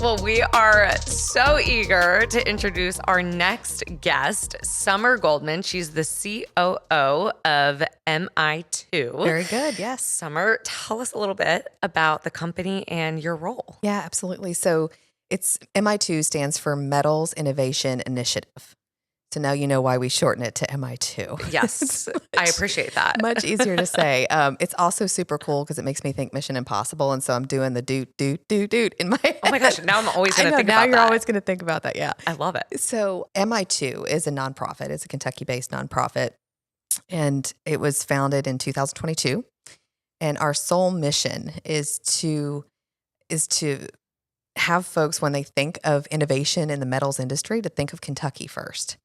Well, we are so eager to introduce our next guest, Summer Goldman. She's the COO of MI2. Very good. Yes. Summer, tell us a little bit about the company and your role. Yeah, absolutely. So it's MI2 stands for Metals Innovation Initiative. So now you know why we shorten it to MI2. Yes, I appreciate that. Much easier to say. It's also super cool because it makes me think Mission Impossible. And so I'm doing the doot in my head. Oh my gosh, now I'm always going to think about that. Now you're always going to think about that. Yeah. I love it. So MI2 is a nonprofit. It's a Kentucky-based nonprofit. And it was founded in 2022. And our sole mission is to have folks, when they think of innovation in the metals industry, to think of Kentucky first.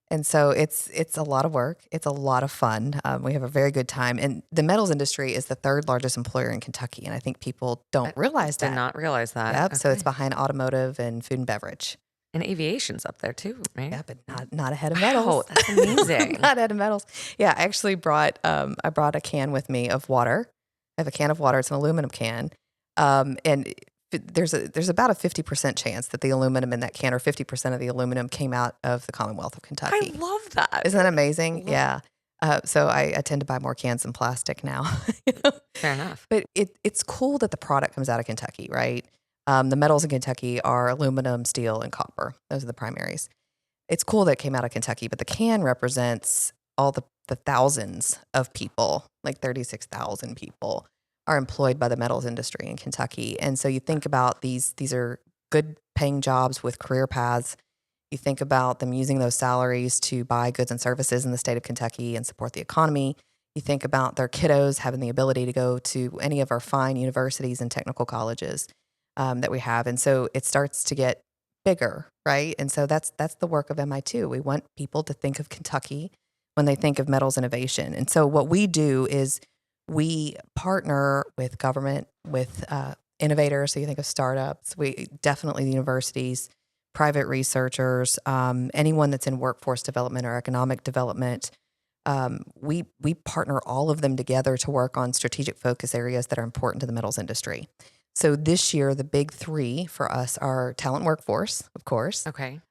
And so it's a lot of work. It's a lot of fun. We have a very good time. And the metals industry is the third largest employer in Kentucky. And I think people don't realize that. Did not realize that. Yep. Okay. So it's behind automotive and food and beverage. And aviation's up there too, right? Yeah, but not ahead of metals. Wow, that's amazing. Not ahead of metals. Yeah, I actually brought a can with me of water. I have a can of water. It's an aluminum can. And there's about a 50% chance that the aluminum in that can, or 50% of the aluminum, came out of the Commonwealth of Kentucky. I love that. Isn't that amazing? Yeah. So I tend to buy more cans than plastic now. Fair enough. But it's cool that the product comes out of Kentucky, right? The metals in Kentucky are aluminum, steel, and copper. Those are the primaries. It's cool that it came out of Kentucky, but the can represents all the thousands of people, like 36,000 people, are employed by the metals industry in Kentucky. And so you think about these are good paying jobs with career paths. You think about them using those salaries to buy goods and services in the state of Kentucky and support the economy. You think about their kiddos having the ability to go to any of our fine universities and technical colleges that we have. And so it starts to get bigger, right? And so that's the work of MI2. We want people to think of Kentucky when they think of metals innovation. And so what we do is we partner with government, with innovators. So you think of startups, definitely the universities, private researchers, anyone that's in workforce development or economic development. We partner all of them together to work on strategic focus areas that are important to the metals industry. So this year, the big three for us are talent workforce, of course. Okay.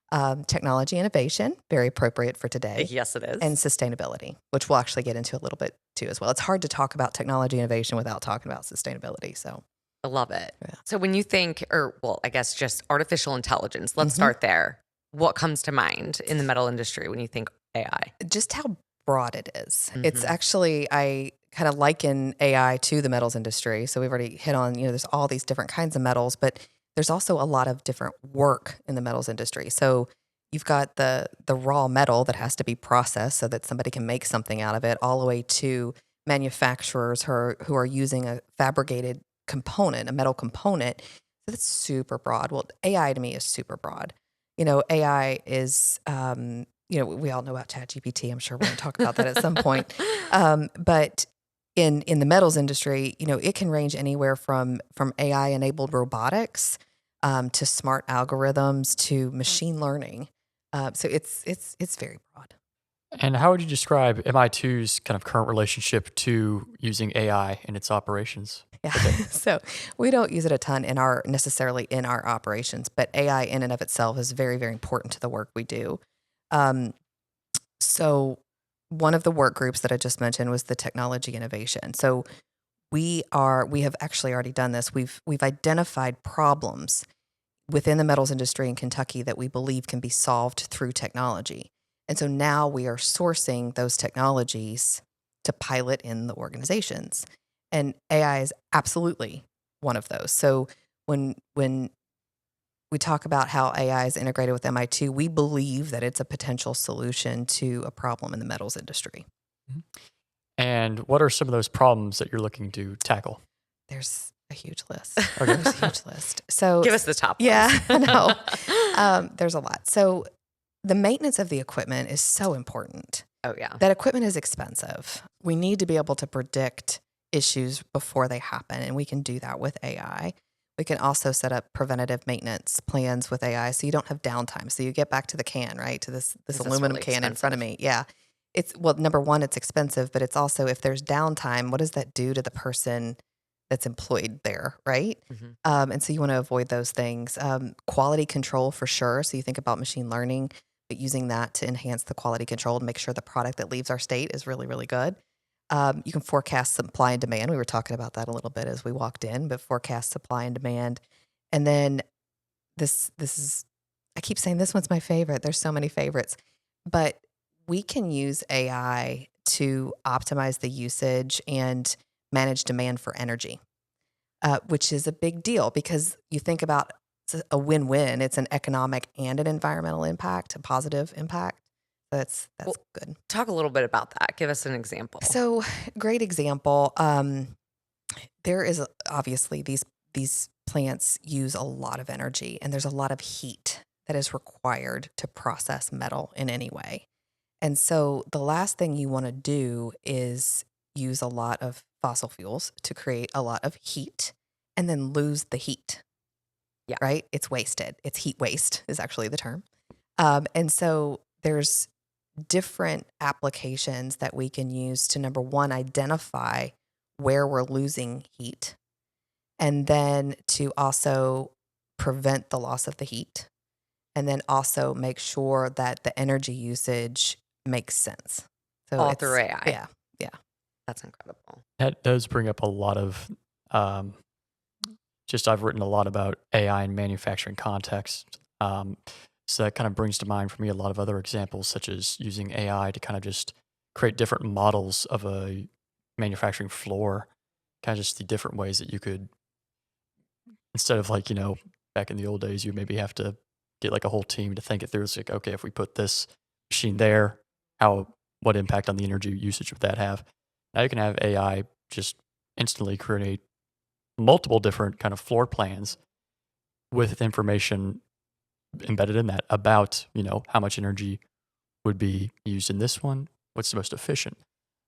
Technology innovation, very appropriate for today. Yes, it is. And sustainability, which we'll actually get into a little bit too as well. It's hard to talk about technology innovation without talking about sustainability. So I love it. Yeah. So when you think, I guess just artificial intelligence, let's start there. What comes to mind in the metal industry when you think AI? Just how broad it is. It's actually, I kind of liken AI to the metals industry. So we've already hit on, there's all these different kinds of metals, but there's also a lot of different work in the metals industry. So you've got the raw metal that has to be processed so that somebody can make something out of it, all the way to manufacturers who are using a fabricated component, a metal component. So that's super broad. Well, AI to me is super broad. AI is, we all know about ChatGPT. I'm sure we're going to talk about that at some point. But in the metals industry, it can range anywhere from AI-enabled robotics to smart algorithms to machine learning. So it's very broad. And how would you describe MI2's kind of current relationship to using AI in its operations? Yeah. So we don't use it a ton necessarily in our operations, but AI in and of itself is very, very important to the work we do. So one of the work groups that I just mentioned was the technology innovation. So we have actually already done this. We've identified problems within the metals industry in Kentucky that we believe can be solved through technology. And so now we are sourcing those technologies to pilot in the organizations. And AI is absolutely one of those. So when we talk about how AI is integrated with MI2, we believe that it's a potential solution to a problem in the metals industry. And what are some of those problems that you're looking to tackle? There's a huge list. Okay. There's a huge list. So Give us the top Yeah, ones. I know. There's a lot. So the maintenance of the equipment is so important. Oh, yeah. That equipment is expensive. We need to be able to predict issues before they happen, and we can do that with AI. We can also set up preventative maintenance plans with AI so you don't have downtime. So you get back to the can, right? To this aluminum really can in front of me. Yeah. Number one, it's expensive, but it's also, if there's downtime, what does that do to the person that's employed there, right? Mhm. And so you want to avoid those things. Quality control for sure. So you think about machine learning, but using that to enhance the quality control and make sure the product that leaves our state is really, really good. You can forecast supply and demand. We were talking about that a little bit as we walked in, but forecast supply and demand. And then this is, I keep saying this one's my favorite. There's so many favorites, but we can use AI to optimize the usage and manage demand for energy, which is a big deal because you think about a win-win. It's an economic and an environmental impact, a positive impact. That's Well, good. talk a little bit about that. Give us an example. So, great example. There is obviously these plants use a lot of energy, and there's a lot of heat that is required to process metal in any way. And so, the last thing you want to do is use a lot of fossil fuels to create a lot of heat and then lose the heat, Yeah. right? It's wasted. It's heat waste is actually the term. And so there's different applications that we can use to, number one, identify where we're losing heat, and then to also prevent the loss of the heat, and then also make sure that the energy usage makes sense. So All it's, through AI. yeah, That's incredible. That does bring up a lot of um, just I've written a lot about AI in manufacturing context. So that kind of brings to mind for me a lot of other examples, such as using AI to kind of just create different models of a manufacturing floor, kind of just the different ways that you could, instead of like, back in the old days, you maybe have to get like a whole team to think it through. It's like, okay, if we put this machine there, what impact on the energy usage would that have? Now you can have AI just instantly create multiple different kind of floor plans with information embedded in that about, how much energy would be used in this one, what's the most efficient.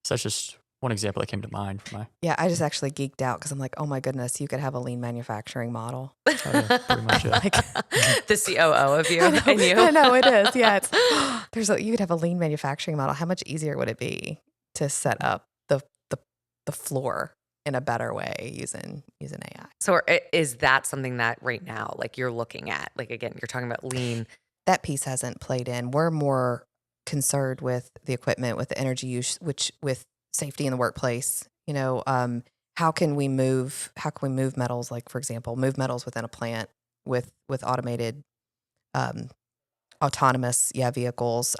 So that's just one example that came to mind for my. yeah. I just actually geeked out because I'm like, oh my goodness, you could have a lean manufacturing model. Oh, yeah, pretty much, yeah. Like, The COO of you I and you. know it is. Yeah, it's you could have a lean manufacturing model. How much easier would it be to set up the floor in a better way using AI? So is that something that right now, like you're looking at? Like again, you're talking about lean. That piece hasn't played in. We're more concerned with the equipment, with the energy use, which with safety in the workplace. How can we move metals? Like for example, move metals within a plant with automated, um, autonomous, vehicles.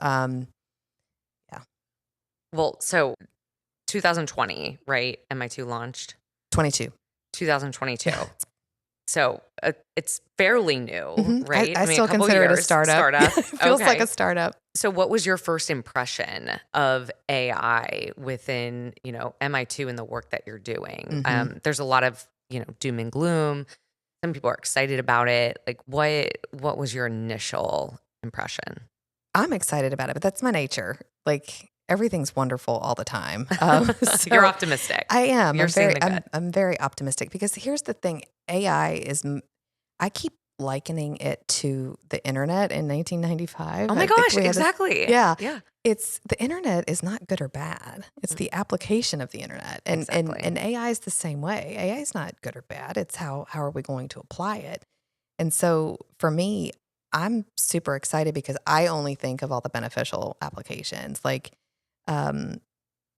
Well, so 2020, right? MI2 launched 22. 2022. Yeah. So it's fairly new, Mhm. right? I mean, still a couple consider it a years. startup. It feels like Okay. a startup. So what was your first impression of AI within, MI2 and the work that you're doing? Mhm. There's a lot of, doom and gloom. Some people are excited about it. Like what was your initial impression? I'm excited about it, but that's my nature. Like everything's wonderful all the time. You're So optimistic. I am. You're seeing the good. I'm very optimistic because here's the thing: AI is. I keep likening it to the internet in 1995. Oh my I think gosh, we had this. exactly. Yeah, Yeah, it's the internet is not good or bad. It's the application of the internet, and exactly. and AI is the same way. AI is not good or bad. It's how are we going to apply it? And so for me, I'm super excited because I only think of all the beneficial applications. Like, um,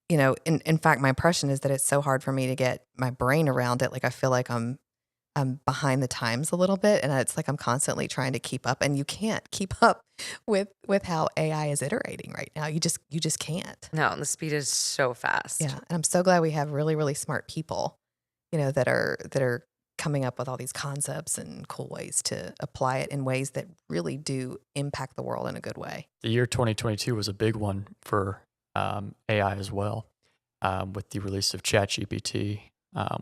in fact, my impression is that it's so hard for me to get my brain around it. Like I feel like I'm behind the times a little bit, and it's like I'm constantly trying to keep up, and you can't keep up with how AI is iterating right now. You just can't. No, the speed is so fast. Yeah, and I'm so glad we have really really smart people, that are coming up with all these concepts and cool ways to apply it in ways that really do impact the world in a good way. The year 2022 was a big one for AI as well, with the release of ChatGPT,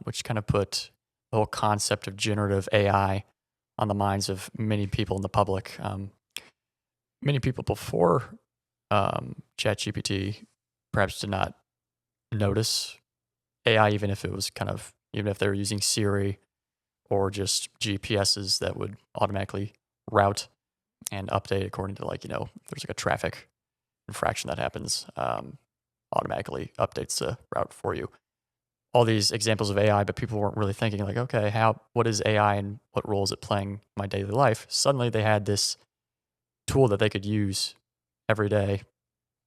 which kind of put the whole concept of generative AI on the minds of many people in the public. Many people before ChatGPT perhaps did not notice AI, even if they were using Siri or just GPSs that would automatically route and update according to if there's like a traffic infraction that happens, automatically updates the route for you. all these examples of AI, but people weren't really thinking like, okay, what is AI and what role is it playing in my daily life? Suddenly they had this tool that they could use every day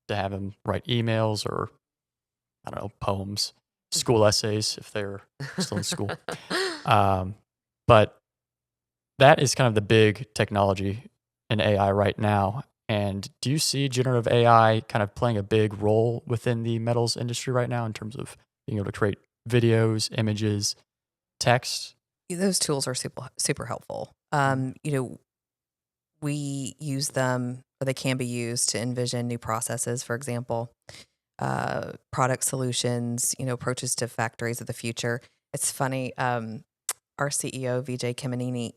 to have them write emails or, I don't know, poems, school essays if they're still in school. But that is kind of the big technology in AI right now. And do you see generative AI kind of playing a big role within the metals industry right now in terms of being able to create videos, images, text? Those tools are super helpful. We use them, or they can be used to envision new processes, for example, product solutions, approaches to factories of the future. It's funny. Our CEO, Vijay Kimanini,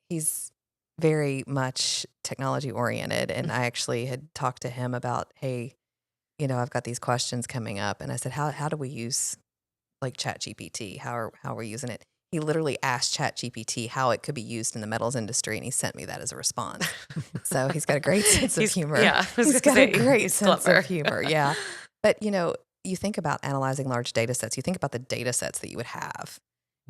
he's very much technology oriented. And I actually had talked to him about, hey, I've got these questions coming up. And I said, how do we use like ChatGPT? How are we using it? He literally asked ChatGPT how it could be used in the metals industry, and he sent me that as a response. So he's got a great sense of humor. Yeah, he's got a great he's sense clever. of humor. Yeah. But, you think about analyzing large data sets, you think about the data sets that you would have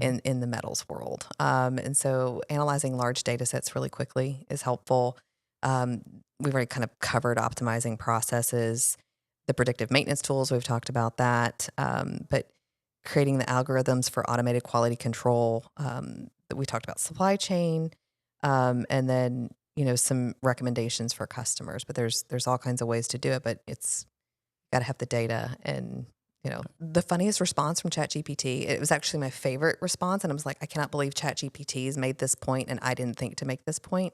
in the metals world. And so analyzing large data sets really quickly is helpful. We've already kind of covered optimizing processes, the predictive maintenance tools, we've talked about that. But creating the algorithms for automated quality control, that we talked about supply chain, and then, some recommendations for customers. But there's all kinds of ways to do it, but it's got to have the data. And, the funniest response from ChatGPT, it was actually my favorite response. And I was like, I cannot believe ChatGPT has made this point and I didn't think to make this point,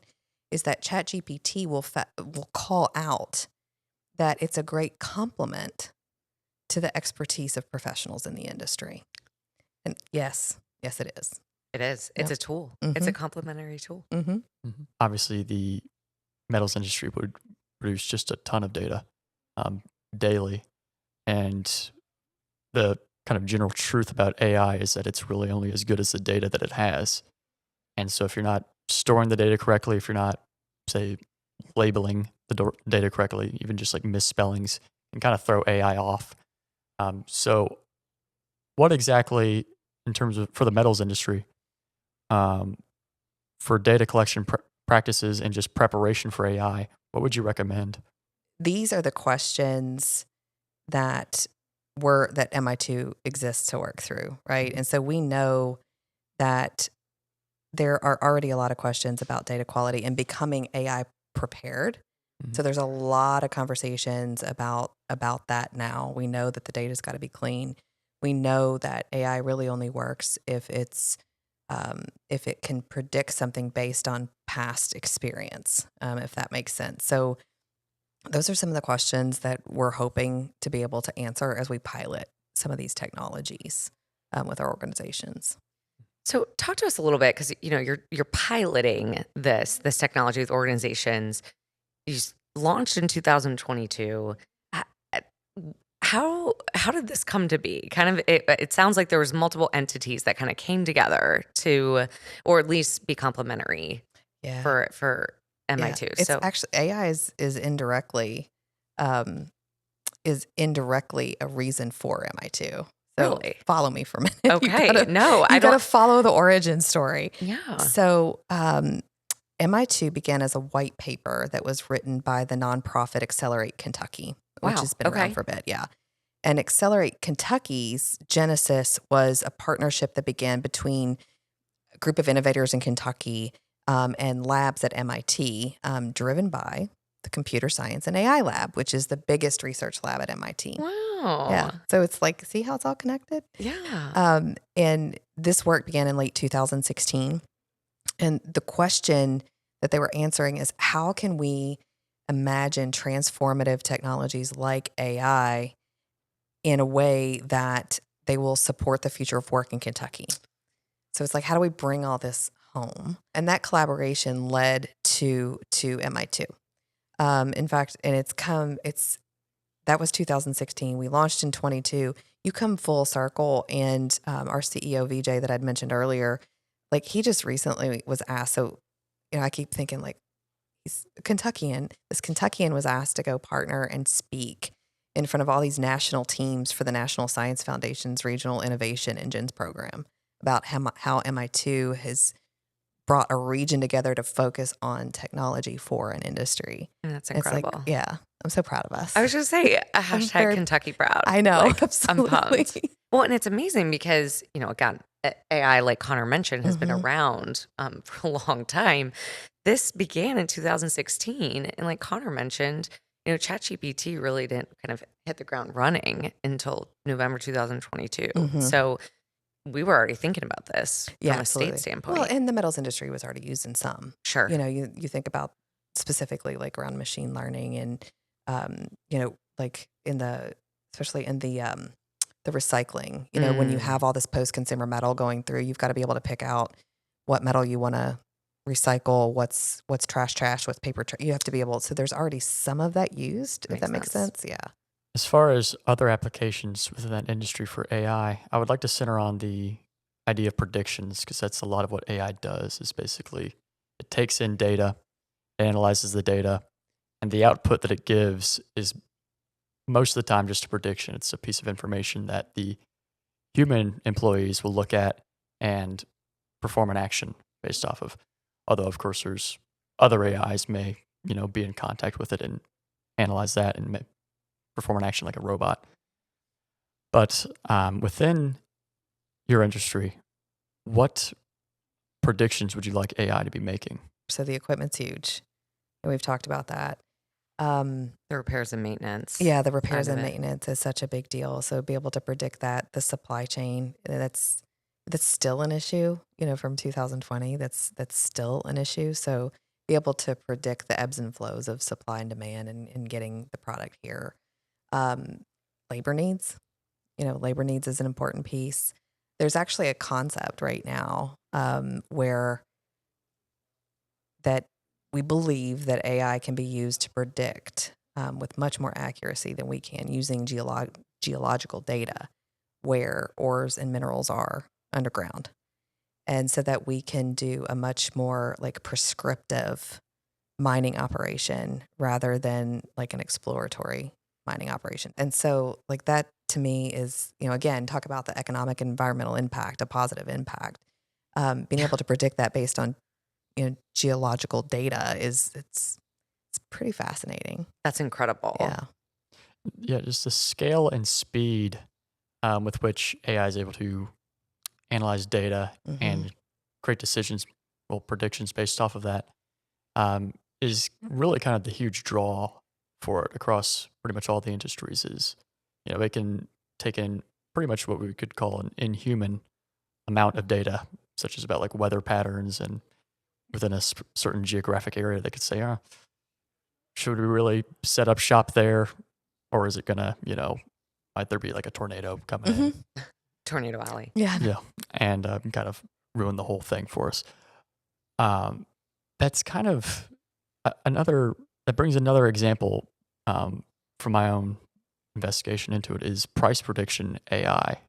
is that ChatGPT will call out that it's a great complement to the expertise of professionals in the industry. And yes, it is. It is. It's Yep. a tool. Mhm. It's a complementary tool. Mm-hmm. Obviously, the metals industry would produce just a ton of data daily. And the kind of general truth about AI is that it's really only as good as the data that it has. And so if you're not storing the data correctly, if you're not, say, labeling the data correctly, even just like misspellings, can kind of throw AI off. So what exactly, in terms of for the metals industry, for data collection practices and just preparation for AI, what would you recommend? These are the questions that MI2 exists to work through, right? And so we know that there are already a lot of questions about data quality and becoming AI prepared. So there's a lot of conversations about that now. We know that the data's got to be clean. We know that AI really only works if it can predict something based on past experience, if that makes sense. So those are some of the questions that we're hoping to be able to answer as we pilot some of these technologies with our organizations. So talk to us a little bit, because you're piloting this technology with organizations. You launched in 2022. How did this come to be? Kind of, it sounds like there was multiple entities that kind of came together to, or at least be complementary Yeah. for MI2. It's So actually AI is indirectly a reason for MI2. So Really? follow me for a minute. Okay. I You got to don't. follow the origin story. Yeah. So MI2 began as a white paper that was written by the nonprofit Accelerate Kentucky, which Wow. has been around Okay. for a bit. Yeah. And Accelerate Kentucky's genesis was a partnership that began between a group of innovators in Kentucky and labs at MIT, driven by the Computer Science and AI Lab, which is the biggest research lab at MIT. Wow. Yeah. So it's like, see how it's all connected? Yeah. And this work began in late 2016. And the question that they were answering is, how can we imagine transformative technologies like AI in a way that they will support the future of work in Kentucky? So it's like, how do we bring all this home? And that collaboration led to MI2. In fact, and that was 2016. We launched in 22. You come full circle, and our CEO Vijay that I'd mentioned earlier, like he just recently was asked. So, I keep thinking like he's a Kentuckian. This Kentuckian was asked to go partner and speak in front of all these national teams for the National Science Foundation's Regional Innovation Engines program about how MI2 has brought a region together to focus on technology for an industry. That's It's like, incredible. yeah, I'm so proud of us. I was just say a I'm hashtag very- Kentucky proud. I know, Like, I'm absolutely. pumped. Well, and it's amazing because, again, AI, like Connor mentioned, has been around for a long time. This began in 2016. And like Connor mentioned, ChatGPT really didn't kind of hit the ground running until November 2022. So we were already thinking about this Yeah, from a absolutely. state standpoint. Well, and the metals industry was already used in some. Sure. You think about specifically like around machine learning and, like especially in the recycling, when you have all this post-consumer metal going through, you've got to be able to pick out what metal you want to recycle, what's trash, what's paper. You have to be able. So there's already some of that used, if that makes sense. Yeah. As far as other applications within that industry for AI, I would like to center on the idea of predictions because that's a lot of what AI does is basically it takes in data, analyzes the data, and the output that it gives is most of the time just a prediction. It's a piece of information that the human employees will look at and perform an action based off of. Although, of course, there's other AIs may, be in contact with it and analyze that and may perform an action like a robot. But within your industry, what predictions would you like AI to be making? So the equipment's huge. And we've talked about that. The repairs and maintenance. Yeah, the repairs side of and it. maintenance is such a big deal. So be able to predict that, the supply chain, that's still an issue, from 2020. That's still an issue. So be able to predict the ebbs and flows of supply and demand and getting the product here. Labor needs, labor needs is an important piece. There's actually a concept right now where that we believe that AI can be used to predict with much more accuracy than we can using geological data where ores and minerals are underground. And so that we can do a much more like prescriptive mining operation rather than like an exploratory mining operation. And so like that to me is, again, talk about the economic and environmental impact, a positive impact. Being able to predict that based on geological data it's pretty fascinating. That's incredible. Yeah, just the scale and speed with which AI is able to analyze data and create decisions, predictions based off of that is really kind of the huge draw for it across pretty much all the industries. Is they can take in pretty much what we could call an inhuman amount of data, such as about like weather patterns and within a certain geographic area, they could say, should we really set up shop there? Or is it going to, might there be like a tornado coming in? Tornado Alley. Yeah. Yeah. And kind of ruin the whole thing for us. That's kind of that brings another example from my own investigation into it is price prediction AI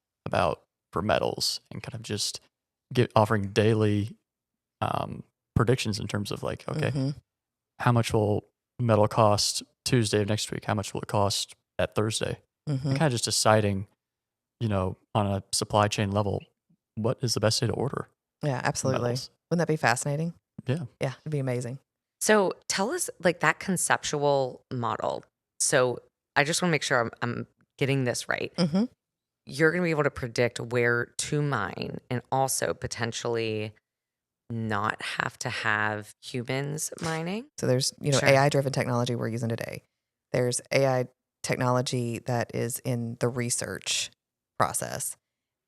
for metals and kind of just offering daily predictions in terms of like, okay, how much will metal cost Tuesday of next week? How much will it cost at Thursday? And kind of just deciding, on a supply chain level, what is the best day to order? Yeah, absolutely. metals. Wouldn't that be fascinating? Yeah. Yeah, it'd be amazing. So tell us like that conceptual model. So I just want to make sure I'm getting this right. You're going to be able to predict where to mine and also potentially not have to have humans mining. So there's, Sure. AI-driven technology we're using today. There's AI technology that is in the research process.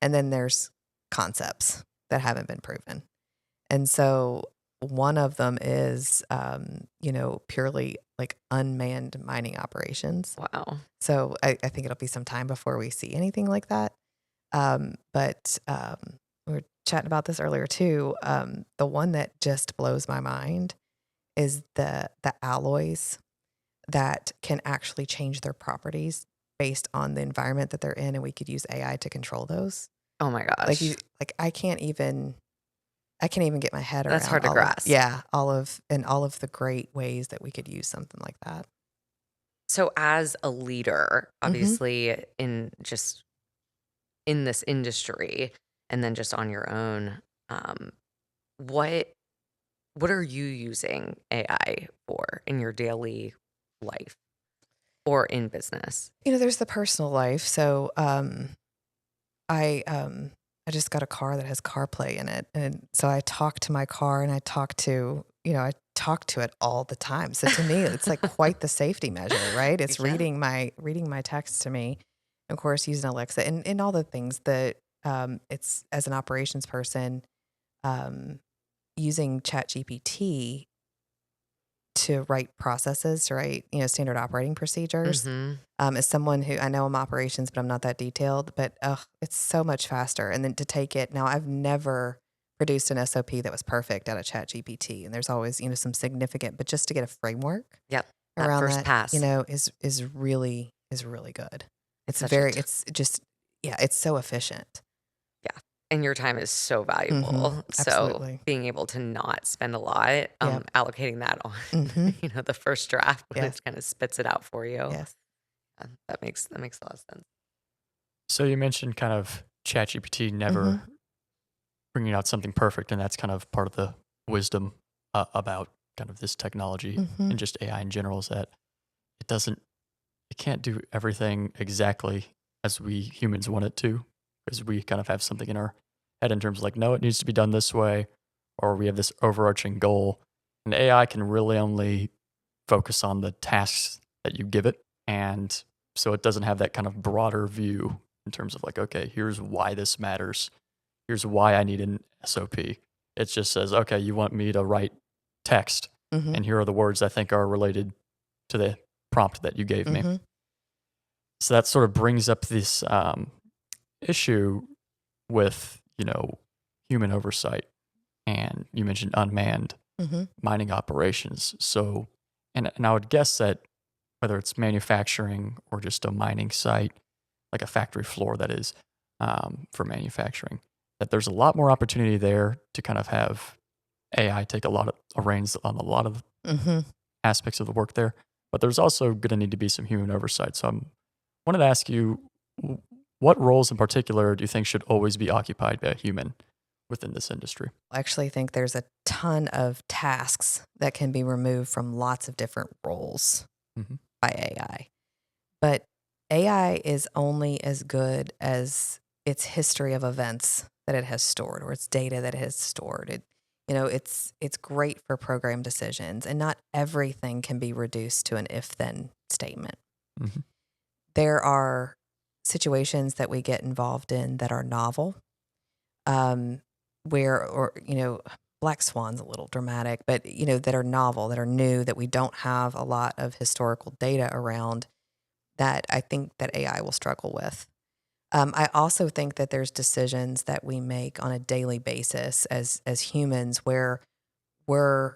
And then there's concepts that haven't been proven. And so one of them is, purely like unmanned mining operations. Wow. So I think it'll be some time before we see anything like that. But we were chatting about this earlier too. The one that just blows my mind is the alloys that can actually change their properties based on the environment that they're in, and we could use AI to control those. Oh my gosh. I can't even get my head around. That's hard to all of- grasp. yeah, all of the great ways that we could use something like that. So as a leader, Hmm. obviously in this industry and then just on your own, um, what what are you using AI for in your daily life or in business? There's the personal life. So I just got a car that has CarPlay in it, and so I talk to my car, and I talk to it all the time. So to me, it's like quite the safety measure, right? It's Yeah. reading my text to me, of course, using Alexa and all the things that it's as an operations person um, using ChatGPT to write processes, to write, standard operating procedures. Mhm. As someone who I know I'm operations, but I'm not that detailed, but it's so much faster. And then to take it now, I've never produced an SOP that was perfect out of ChatGPT, and there's always some significant, but just to get a framework Yep. That around first that, pass. is really good. It's It's such a very, it's just yeah, it's so efficient. Yeah, and your time is so Hmm. valuable. So Absolutely. being able to not spend a lot, Yep. allocating that on, Hmm. the first draft when Yes. it kind of spits it out for you, Yes. that makes a lot of sense. So you mentioned kind of ChatGPT Hmm. never bringing out something perfect, and that's kind of part of the wisdom about kind of this technology Hmm. and just AI in general is that it doesn't, it can't do everything exactly as we humans want it to, because we kind of have something in our head in terms of like, no, it needs to be done this way, or we have this overarching goal. And AI can really only focus on the tasks that you give it. And so it doesn't have that kind of broader view in terms of like, okay, here's why this matters. Here's why I need an SOP. It just says, okay, you want me to write text, Hmm. and here are the words I think are related to the prompt that you gave me. Hmm. So that sort of brings up this issue with, human oversight. And you mentioned unmanned Hmm. mining operations. So, and I would guess that whether it's manufacturing or just a mining site, like a factory floor that is for manufacturing, that there's a lot more opportunity there to kind of have AI take a lot of reins on a lot of Hmm. aspects of the work there. But there's also going to need to be some human oversight. So I wanted to ask you, what roles in particular do you think should always be occupied by a human within this industry? I actually think there's a ton of tasks that can be removed from lots of different roles Hmm. by AI. But AI is only as good as its history of events that it has stored or its data that it has stored. It's great for program decisions, and not everything can be reduced to an if-then statement. Hmm. There are situations that we get involved in that are novel, um, black swan's a little dramatic, but that are novel, that are new, that we don't have a lot of historical data around, that I think that AI will struggle with. I also think that there's decisions that we make on a daily basis as humans where we're,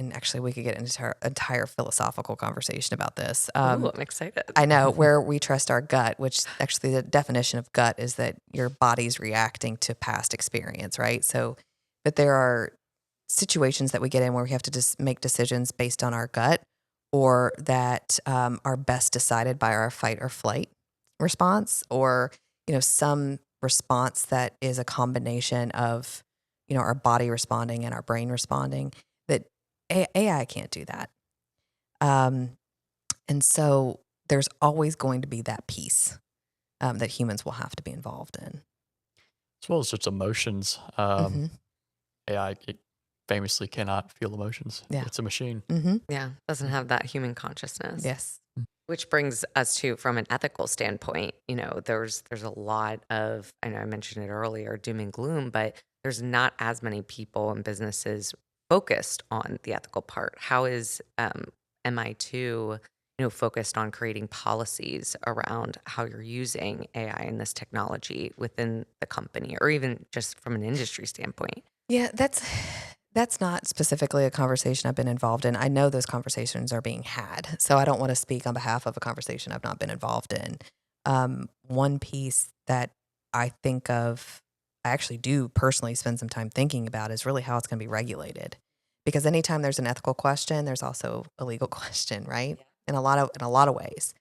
and actually we could get into our entire philosophical conversation about this. Ooh, I'm excited. I know, where we trust our gut, which actually the definition of gut is that your body's reacting to past experience, right? So, but there are situations that we get in where we have to just make decisions based on our gut, or that are best decided by our fight or flight response, or some response that is a combination of our body responding and our brain responding. That AI can't do that. Um, and so there's always going to be that piece that humans will have to be involved in. As well as just emotions. Hmm. AI famously cannot feel emotions. Yeah. It's a machine. Hmm. Yeah, doesn't have that human consciousness. Yes. Which brings us to, from an ethical standpoint, there's a lot of, I know I mentioned it earlier, doom and gloom, but there's not as many people and businesses focused on the ethical part. How is MI2, focused on creating policies around how you're using AI and this technology within the company, or even just from an industry standpoint? Yeah, that's not specifically a conversation I've been involved in. I know those conversations are being had, so I don't want to speak on behalf of a conversation I've not been involved in. One piece that I think of, I actually do personally spend some time thinking about, is really how it's going to be regulated. Because anytime there's an ethical question, there's also a legal question, right? in a lot of ways.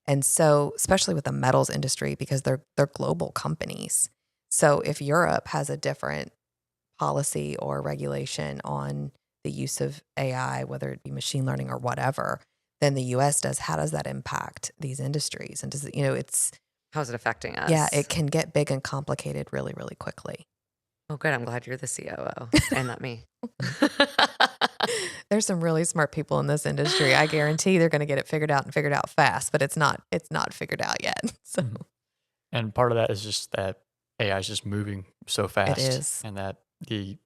And so, especially with the metals industry, because they're global companies. So if Europe has a different policy or regulation on the use of AI, whether it be machine learning or whatever, than the US does, how does that impact these industries? And does it, it's, How's it affecting yeah, us? it can get big and complicated really, really quickly. Oh, good. I'm glad you're the COO and not me. There's some really smart people in this industry. I guarantee they're going to get it figured out fast, but it's not figured out yet. So Mhm. And part of that is just that AI is just moving so fast, is. and that the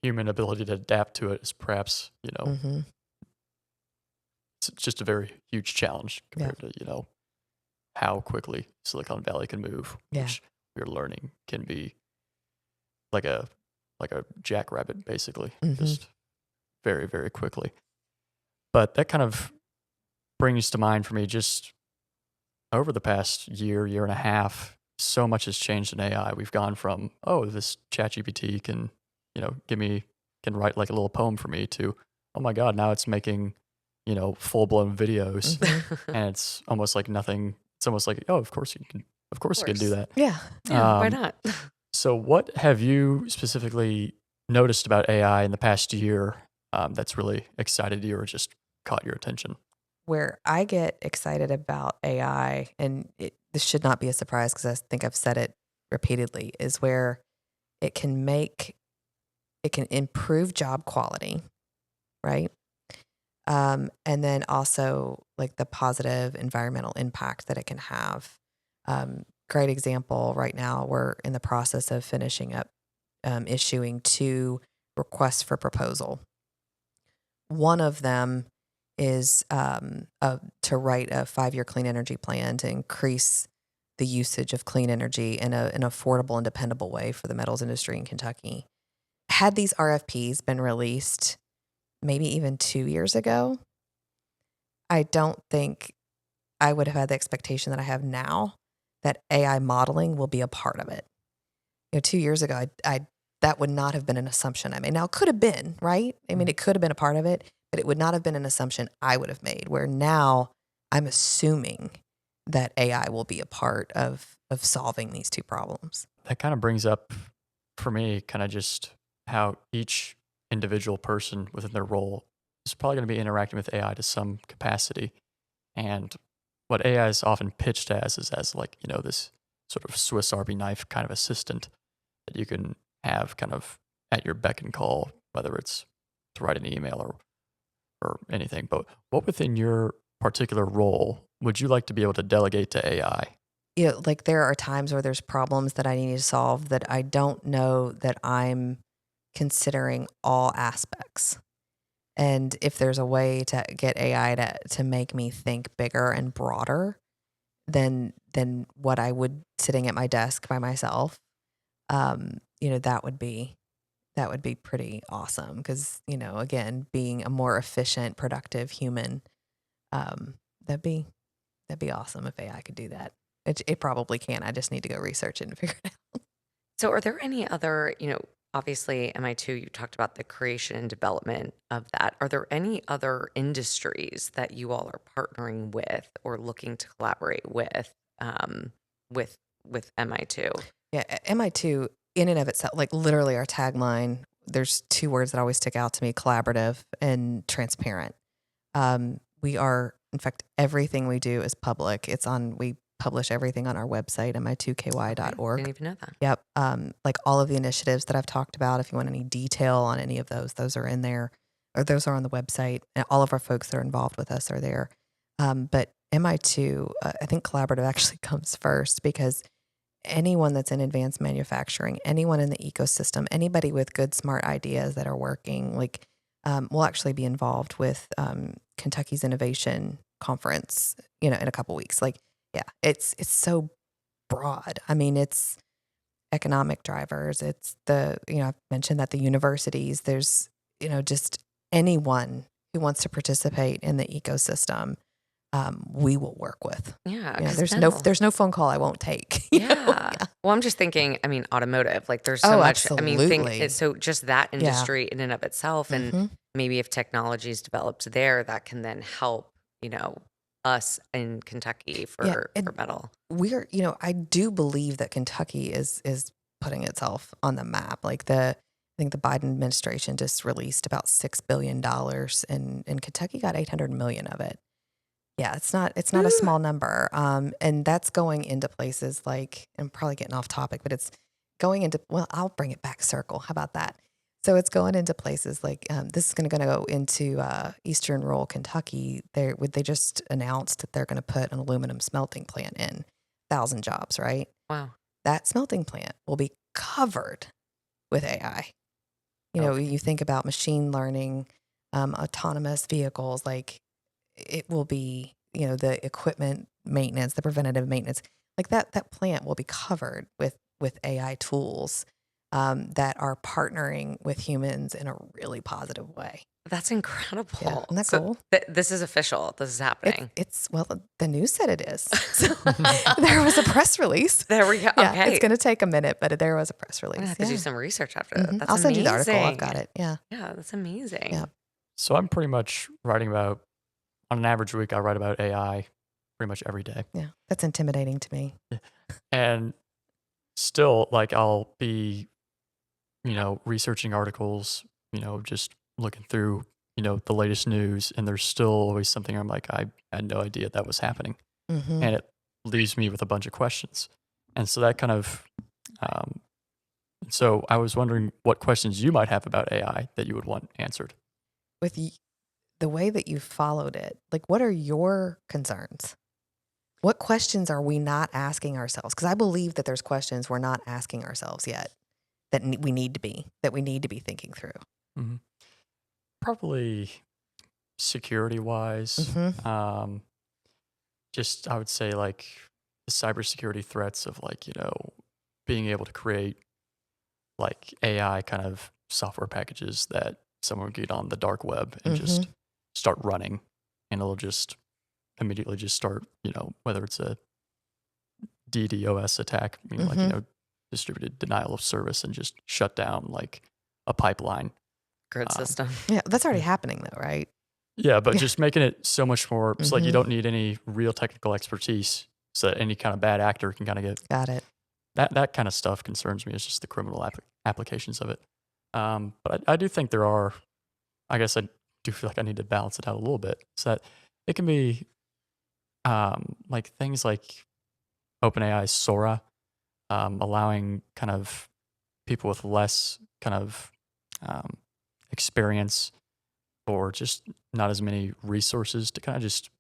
human ability to adapt to it is perhaps, Mm-hmm. it's just a very huge challenge Yeah. compared to, how quickly Silicon Valley can move, Yeah. which we're learning can be like a jackrabbit, basically, Mhm. just very, very quickly. But that kind of brings to mind for me just over the past year and a half, so much has changed in AI. We've gone from, oh, this ChatGPT can, can write like a little poem for me to, oh my God, now it's making, full blown videos. Mhm. And it's almost like nothing. It's almost like, oh, of course you can do that. Yeah. Yeah, why Um, not? So what have you specifically noticed about AI in the past year that's really excited you or just caught your attention? Where I get excited about AI, and this should not be a surprise because I think I've said it repeatedly, is where it can improve job quality, right? And then also like the positive environmental impact that it can have. Great example right now, we're in the process of finishing up issuing 2 requests for proposal. One of them is to write a 5-year clean energy plan to increase the usage of clean energy in an affordable and dependable way for the metals industry in Kentucky. Had these RFPs been released maybe even 2 years ago, I don't think I would have had the expectation that I have now that AI modeling will be a part of it. 2 years ago, I that would not have been an assumption I made. Now, it could have been, right? I mean, it could have been a part of it, but it would not have been an assumption I would have made, where now I'm assuming that AI will be a part of solving these 2 problems. That kind of brings up for me kind of just how each individual person within their role is probably going to be interacting with AI to some capacity. And what AI is often pitched as is as like, this sort of Swiss Army knife kind of assistant that you can have kind of at your beck and call, whether it's to write an email or anything. But what within your particular role would you like to be able to delegate to AI? Like there are times where there's problems that I need to solve that I don't know that I'm considering all aspects. And if there's a way to get AI to make me think bigger and broader than what I would sitting at my desk by myself, that would be pretty awesome. Because again, being a more efficient, productive human, um, that'd be awesome if AI could do that. It probably can. I just need to go research it and figure it out. So are there any other, obviously MI2, you talked about the creation and development of that. Are there any other industries that you all are partnering with or looking to collaborate um, with MI2? Yeah, MI2 in and of itself, like literally our tagline, there's 2 words that always stick out to me: collaborative and transparent. We are, in fact, everything we do is public. We publish everything on our website, mi2ky.org. Didn't even know that. Yep. Like all of the initiatives that I've talked about, if you want any detail on any of those are in there, or those are on the website. And all of our folks that are involved with us are there. But MI2, I think collaborative actually comes first, because anyone that's in advanced manufacturing, anyone in the ecosystem, anybody with good, smart ideas that are working, like will actually be involved with Kentucky's Innovation Conference, in a couple weeks. Like, yeah, it's so broad. I mean, it's economic drivers. It's I've mentioned that the universities, there's, just anyone who wants to participate in the ecosystem, we will work with. Yeah, There's no phone call I won't take. Yeah. Well, I'm just thinking, automotive, like there's so Oh, much, absolutely. so just that Yeah. industry in and of itself, and Mhm. maybe if technology is developed there, that can then help, us in Kentucky Yeah, for and metal. we're, I do believe that Kentucky is putting itself on the map. Like I think the Biden administration just released about $6 billion, and Kentucky got 800 million of it. Yeah, it's not a Woo! small number. And that's going into places like, I'm probably getting off topic, but it's going into, well, I'll bring it back circle. How about that? So it's going into places like, this is going to go into eastern rural Kentucky. They just announced that they're going to put an aluminum smelting plant in, 1,000 jobs, right? Wow. That smelting plant will be covered with AI. You think about machine learning, autonomous vehicles, like it will be, the equipment maintenance, the preventative maintenance, like that plant will be covered with AI tools that are partnering with humans in a really positive way. That's incredible. Yeah, isn't that So cool? this is official. This is happening. It's well, the news said it is. So there was a press release. There we go. Yeah, Okay. it's going to take a minute, but there was a press I'm release. gonna have to do some research after that. That's I'll send you the amazing. article. I've got it. Yeah. Yeah, that's amazing. Yeah. So I'm pretty much writing about, on an average week, I write about AI pretty much every day. Yeah. That's intimidating to me. And still, like, I'll be, researching articles, just looking through, the latest news, and there's still always something I'm like, I had no idea that was happening. Mm-hmm. And it leaves me with a bunch of questions. And so that kind of, so I was wondering what questions you might have about AI that you would want answered. With the way that you followed it, like, what are your concerns? What questions are we not asking ourselves? Because I believe that there's questions we're not asking ourselves yet that we need to be thinking through. Mm-hmm. Probably security-wise, Mm-hmm. just I would say like the cybersecurity threats of like, being able to create like AI kind of software packages that someone would get on the dark web and just start running, and it'll just immediately just start, whether it's a DDoS attack, like, distributed denial of service, and just shut down like a pipeline. Grid system. Yeah, that's already happening though, right? Yeah, but just making it so much more, it's like you Mhm. don't need any real technical expertise, so that any kind of bad actor can kind of get Got it. that kind of stuff concerns me. It's just the criminal applications of it. But I do think there are, I guess I do feel like I need to balance it out a little bit, so that it can be like things like OpenAI's Sora, allowing kind of people with less kind of experience or just not as many resources to kind of just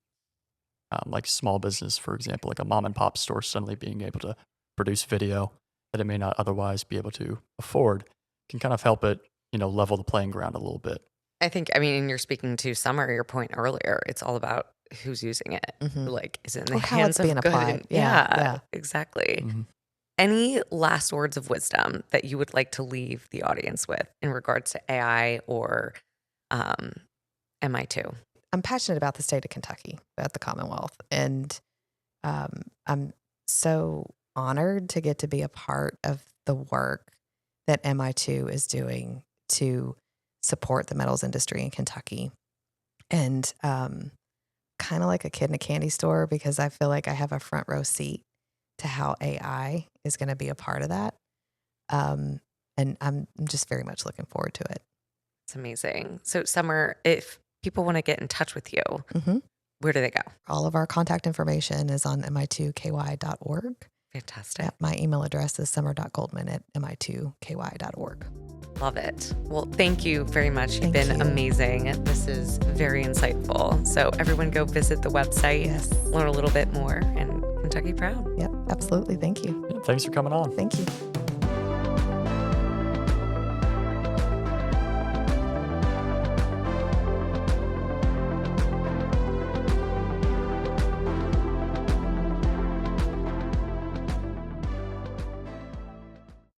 like small business, for example, like a mom and pop store suddenly being able to produce video that it may not otherwise be able to afford, can kind of help it, level the playing ground a little bit. I think, and you're speaking to Summer, your point earlier. It's all about who's using it. Mhm. Like, is it in the Or how hands it's of being good? applied. Yeah. Exactly. Mm-hmm. Any last words of wisdom that you would like to leave the audience with in regards to AI or MI2? I'm passionate about the state of Kentucky, about the Commonwealth, and I'm so honored to get to be a part of the work that MI2 is doing to support the metals industry in Kentucky. And kind of like a kid in a candy store, because I feel like I have a front row seat to how AI is going to be a part of that. And I'm just very much looking forward to it. It's amazing. So, Summer, if people want to get in touch with you, Mhm. where do they go? All of our contact information is on mi2ky.org. Fantastic. Yeah, my email address is summer.goldman@mi2ky.org. Love it. Well, thank you very much. You've Thank been you. amazing. This is very insightful. So, everyone go visit the website, Yes. learn a little bit more, and Kentucky Proud. Yep, absolutely. Thank you. Yeah, thanks for coming on. Thank you.